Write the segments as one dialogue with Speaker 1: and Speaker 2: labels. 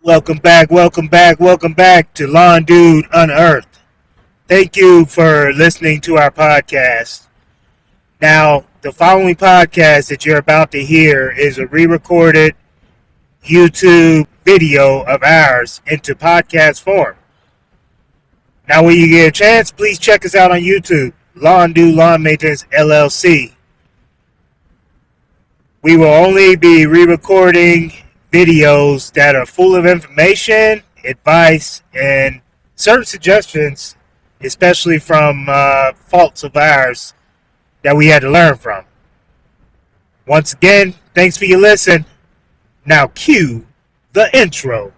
Speaker 1: Welcome back to Lawn Dude Unearthed. Thank you for listening to our podcast. Now, the following podcast that you're about to hear is a re-recorded YouTube video of ours into podcast form. Now, when you get a chance, please check us out on YouTube, Lawn Dude Lawn Maintenance LLC. We will only be re-recording videos that are full of information, advice, and certain suggestions, especially from faults of ours that we had to learn from. Once again, thanks for your listen. Now cue the intro.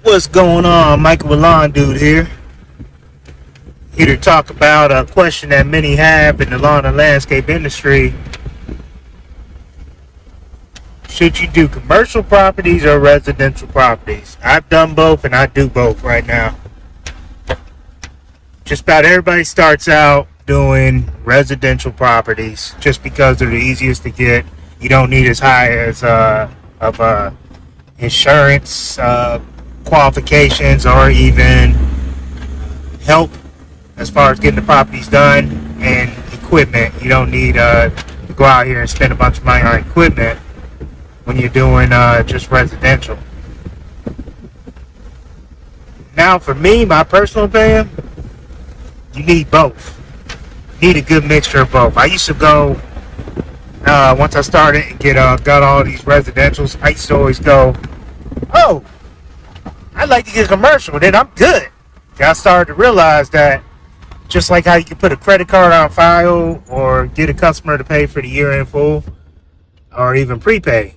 Speaker 1: What's going on? Michael the Lawn Dude here to talk about a question that many have in the lawn and landscape industry. Should you do commercial properties or residential properties? I've done both and I do both right now. Just about everybody starts out doing residential properties just because they're the easiest to get. You don't need as high as of insurance qualifications or even help as far as getting the properties done and equipment. You don't need to go out here and spend a bunch of money on equipment when you're doing just residential. Now for me, my personal opinion, you need both. You need a good mixture of both. I used to go, once I started and got all these residentials, I used to always go, oh, I'd like to get a commercial, then I'm good. I started to realize that just like how you can put a credit card on file or get a customer to pay for the year in full or even prepay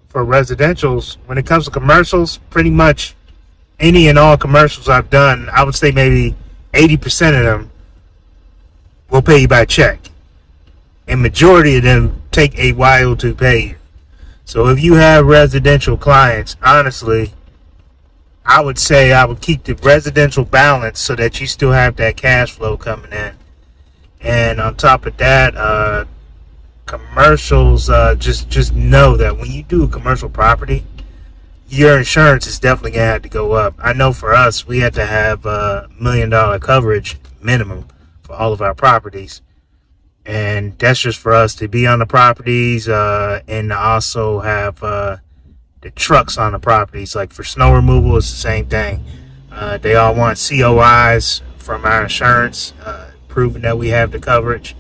Speaker 1: for residentials, when it comes to commercials, pretty much any and all commercials I've done, I would say maybe 80% of them will pay you by check. And majority of them take a while to pay you. So if you have residential clients, honestly, I would say I would keep the residential balance so that you still have that cash flow coming in. And on top of that, commercials, just know that when you do a commercial property, your insurance is definitely going to have to go up. I know for us, we had to have $1 million coverage minimum for all of our properties. And that's just for us to be on the properties and to also have the trucks on the properties. Like for snow removal, it's the same thing. They all want COIs from our insurance, proving that we have the coverage.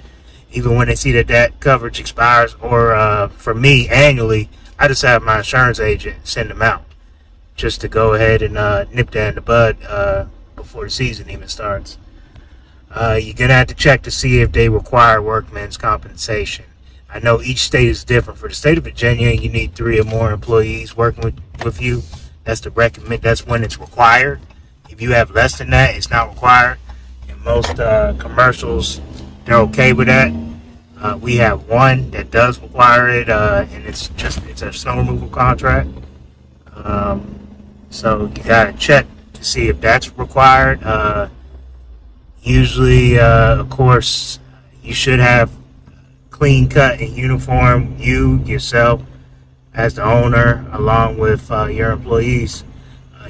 Speaker 1: Even when they see that coverage expires, or for me, annually, I just have my insurance agent send them out just to go ahead and nip that in the bud before the season even starts. You're going to have to check to see if they require workman's compensation. I know each state is different. For the state of Virginia, you need 3 or more employees working with you. That's that's when it's required. If you have less than that, it's not required. In most commercials, they're okay with that. We have one that does require it, and it's a snow removal contract. So you gotta check to see if that's required. Usually, of course, you should have clean cut and uniform, you yourself as the owner along with your employees.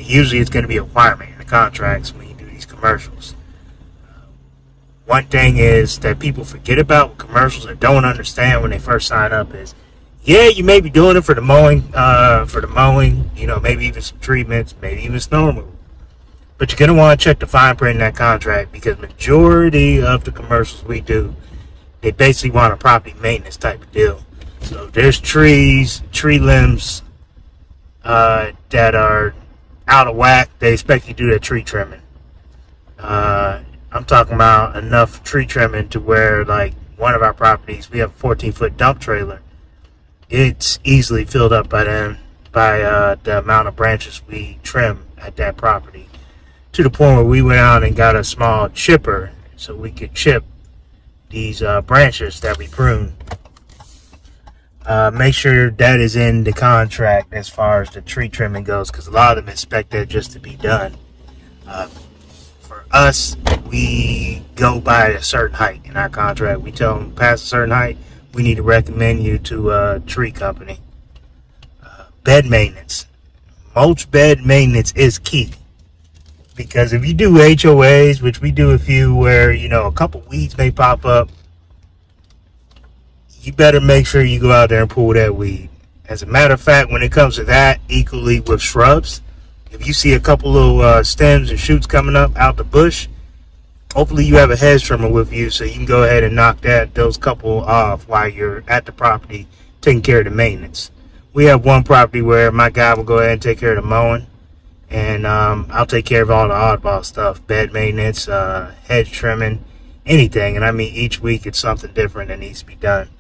Speaker 1: Usually it's going to be a requirement in the contracts when you do these commercials. One thing is that people forget about with commercials or don't understand when they first sign up is, yeah, you may be doing it for the mowing, maybe even some treatments, maybe even snow removal. But you're going to want to check the fine print in that contract, because majority of the commercials we do, they basically want a property maintenance type of deal. So there's trees, tree limbs that are out of whack. They expect you to do that tree trimming. On I'm talking about enough tree trimming to where, like, one of our properties, we have a 14-foot dump trailer. It's easily filled up by the amount of branches we trim at that property, to the point where we went out and got a small chipper so we could chip these branches that we prune. Make sure that is in the contract as far as the tree trimming goes, because a lot of them expect that just to be done. For us, we go by a certain height in our contract. We tell them past a certain height, we need to recommend you to a tree company. Bed maintenance. Mulch bed maintenance is key. Because if you do HOAs, which we do a few where, a couple weeds may pop up, you better make sure you go out there and pull that weed. As a matter of fact, when it comes to that, equally with shrubs, if you see a couple little stems and shoots coming up out the bush, hopefully you have a hedge trimmer with you so you can go ahead and knock those couple off while you're at the property taking care of the maintenance. We have one property where my guy will go ahead and take care of the mowing, and I'll take care of all the oddball stuff, bed maintenance, hedge trimming, anything. And I mean, each week it's something different that needs to be done.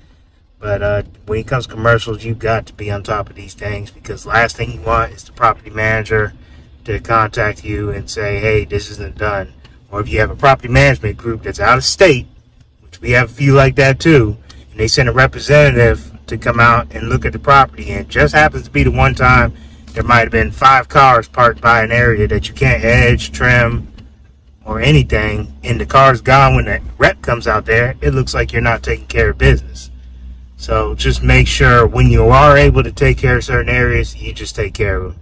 Speaker 1: But when it comes to commercials, you've got to be on top of these things, because the last thing you want is the property manager to contact you and say, hey, this isn't done. Or if you have a property management group that's out of state, which we have a few like that too, and they send a representative to come out and look at the property, and it just happens to be the one time there might have been 5 cars parked by an area that you can't edge, trim, or anything, and the car's gone when the rep comes out there, it looks like you're not taking care of business. So just make sure when you are able to take care of certain areas, you just take care of them.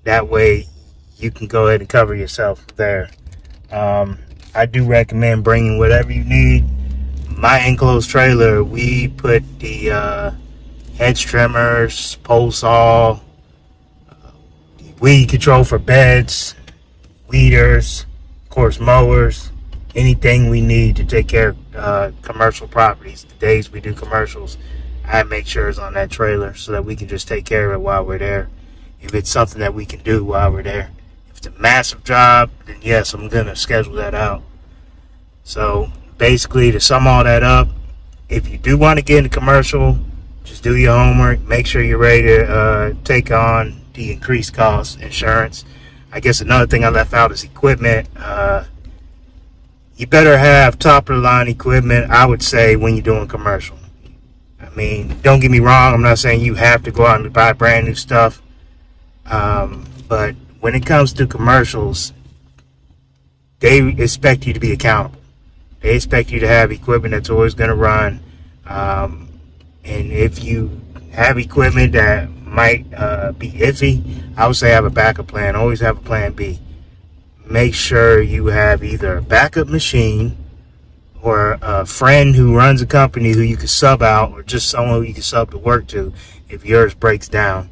Speaker 1: That way you can go ahead and cover yourself there. I do recommend bringing whatever you need. My enclosed trailer, we put the hedge trimmers, pole saw, weed control for beds, weeders, of course mowers, anything we need to take care of commercial properties. The days we do commercials, I make sure it's on that trailer so that we can just take care of it while we're there. If it's something that we can do while we're there. If it's a massive job, then yes, I'm going to schedule that out. So basically, to sum all that up, if you do want to get into commercial, just do your homework. Make sure you're ready to take on the increased cost insurance. I guess another thing I left out is equipment. You better have top of the line equipment, I would say, when you're doing commercial. I mean, don't get me wrong, I'm not saying you have to go out and buy brand new stuff. But when it comes to commercials, they expect you to be accountable. They expect you to have equipment that's always going to run. And if you have equipment that might be iffy, I would say have a backup plan. Always have a plan B. Make sure you have either a backup machine or a friend who runs a company who you can sub out, or just someone who you can sub to work to if yours breaks down.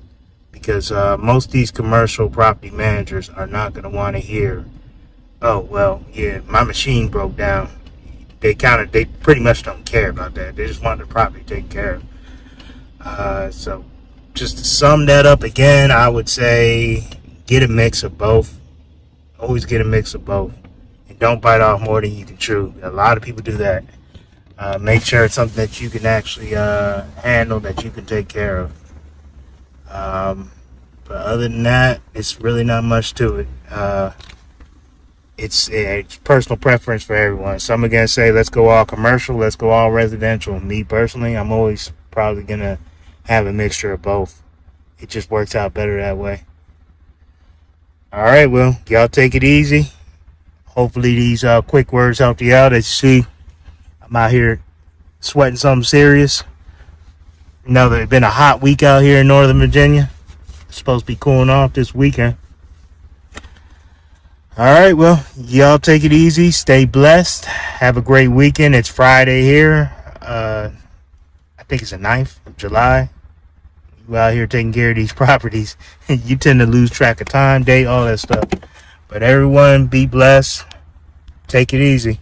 Speaker 1: Because most of these commercial property managers are not going to want to hear, oh, well, yeah, my machine broke down. They pretty much don't care about that. They just want their property taken care of. So just to sum that up again, I would say get a mix of both. Always get a mix of both. And don't bite off more than you can chew. A lot of people do that. Make sure it's something that you can actually handle, that you can take care of. But other than that, it's really not much to it. It's personal preference for everyone. Some are going to say, let's go all commercial, let's go all residential. Me personally, I'm always probably going to have a mixture of both. It just works out better that way. All right, well, y'all take it easy. Hopefully these quick words helped you out. As you see, I'm out here sweating something serious. You know, it's been a hot week out here in Northern Virginia. It's supposed to be cooling off this weekend. All right, well, y'all take it easy. Stay blessed. Have a great weekend. It's Friday here. I think it's the 9th of July. You out here taking care of these properties. You tend to lose track of time, date, all that stuff. But everyone, be blessed. Take it easy.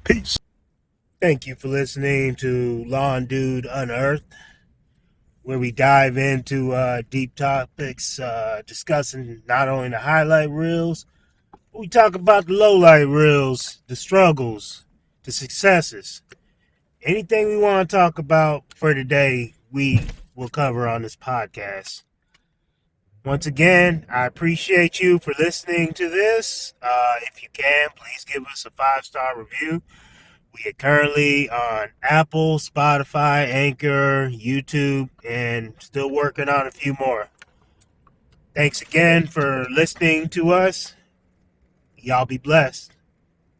Speaker 1: Peace. Thank you for listening to Lawn Dude Unearthed, where we dive into deep topics, discussing not only the highlight reels, We talk about the low light reels, the struggles, the successes. Anything we want to talk about for today, we will cover on this podcast. Once again, I appreciate you for listening to this. If you can, please give us a 5-star review. We are currently on Apple, Spotify, Anchor, YouTube, and still working on a few more. Thanks again for listening to us. Y'all be blessed.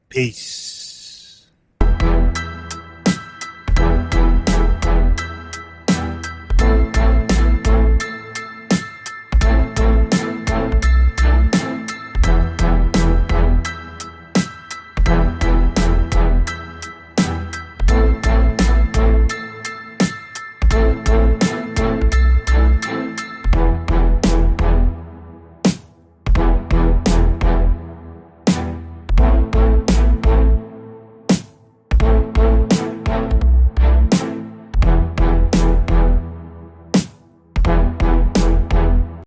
Speaker 1: Peace.